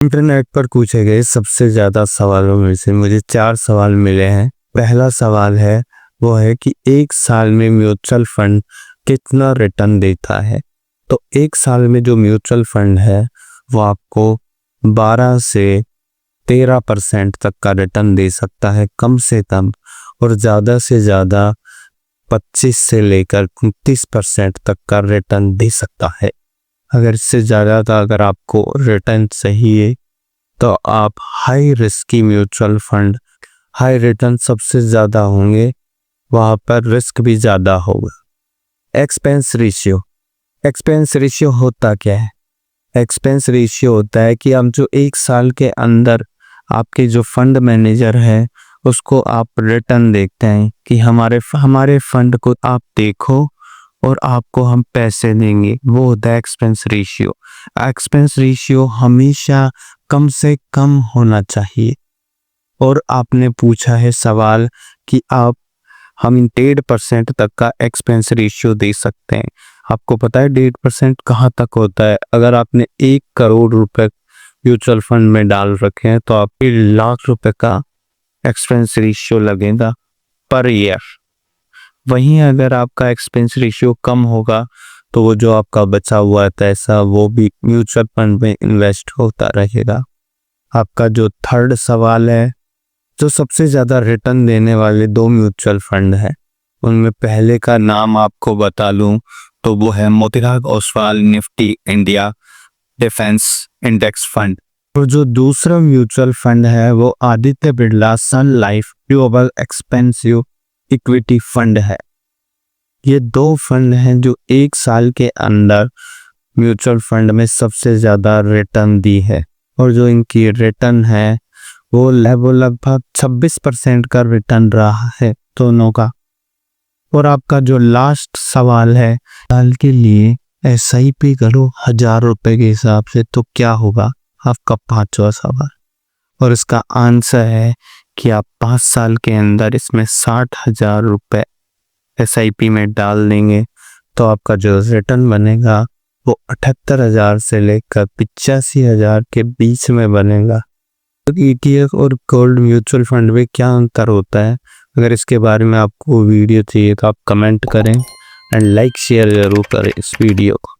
Internet पर पूछे गए सबसे ज़्यादा सवालों में से मुझे 4 सवाल मिले हैं। पहला सवाल है वो है कि एक साल में म्यूचुअल फंड कितना रिटर्न देता है। तो एक साल में जो म्यूचुअल फंड है वो आपको 12 से 13% तक का रिटर्न दे सकता है कम से कम, और ज़्यादा से ज़्यादा 25 से लेकर 29% तक का रिटर्न दे सकता है। अगर इससे ज़्यादा का अगर आपको रिटर्न चाहिए तो आप high risky mutual fund, high return सबसे ज़्यादा होंगे, वहाँ पर रिस्क भी ज़्यादा होगा। एक्सपेंस रेशियो, एक्सपेंस रेशियो होता क्या है? एक्सपेंस रेशियो होता है कि हम जो एक साल के अंदर आपके जो फंड मैनेजर है उसको आप रिटर्न देखते हैं कि हमारे फंड को आप देखो और आपको हम पैसे देंगे, वो होता है एक्सपेंस रेशियो। एक्सपेंस रेशियो हमेशा कम से कम होना चाहिए। और आपने पूछा है सवाल कि हम 1.5% तक का एक्सपेंस रेशियो दे सकते हैं। आपको पता है 1.5% कहाँ तक होता है? अगर आपने 1 करोड़ रुपए म्यूचुअल फंड में डाल रखे हैं तो आपके 1 लाख रुपए का एक्सपेंस रेशियो लगेगा पर ईयर। वहीं अगर आपका एक्सपेंस रेशियो कम होगा तो वो जो आपका बचा हुआ है पैसा वो भी म्यूचुअल फंड में इन्वेस्ट होता रहेगा। आपका जो थर्ड सवाल है, जो सबसे ज़्यादा रिटर्न देने वाले 2 म्यूचुअल फंड हैं उनमें पहले का नाम आपको बता लूं तो वो है Motilal Oswal Nifty India defence index fund. और जो दूसरा म्यूचुअल फंड है वो Aditya Birla Sun Life global expensive equity fund है। ये 2 फंड हैं जो एक साल के अंदर म्यूचुअल फंड में सबसे ज़्यादा रिटर्न दी है, और जो इनकी रिटर्न है वो लगभग 26% का रिटर्न रहा है दोनों का। और आपका जो लास्ट सवाल है, साल के लिए SIP करो 1000 रुपए के हिसाब से तो क्या होगा, आपका 5वां सवाल। और इसका आंसर है कि आप 5 साल के अंदर इसमें 60,000 रुपए SIP में डाल देंगे तो आपका जो रिटर्न बनेगा वो 78,000 से लेकर 85,000 के बीच में बनेगा। तो ETF और गोल्ड म्यूचुअल फंड में क्या अंतर होता है? अगर इसके बारे में आपको वीडियो चाहिए तो आप कमेंट करें एंड लाइक शेयर ज़रूर करें इस वीडियो को।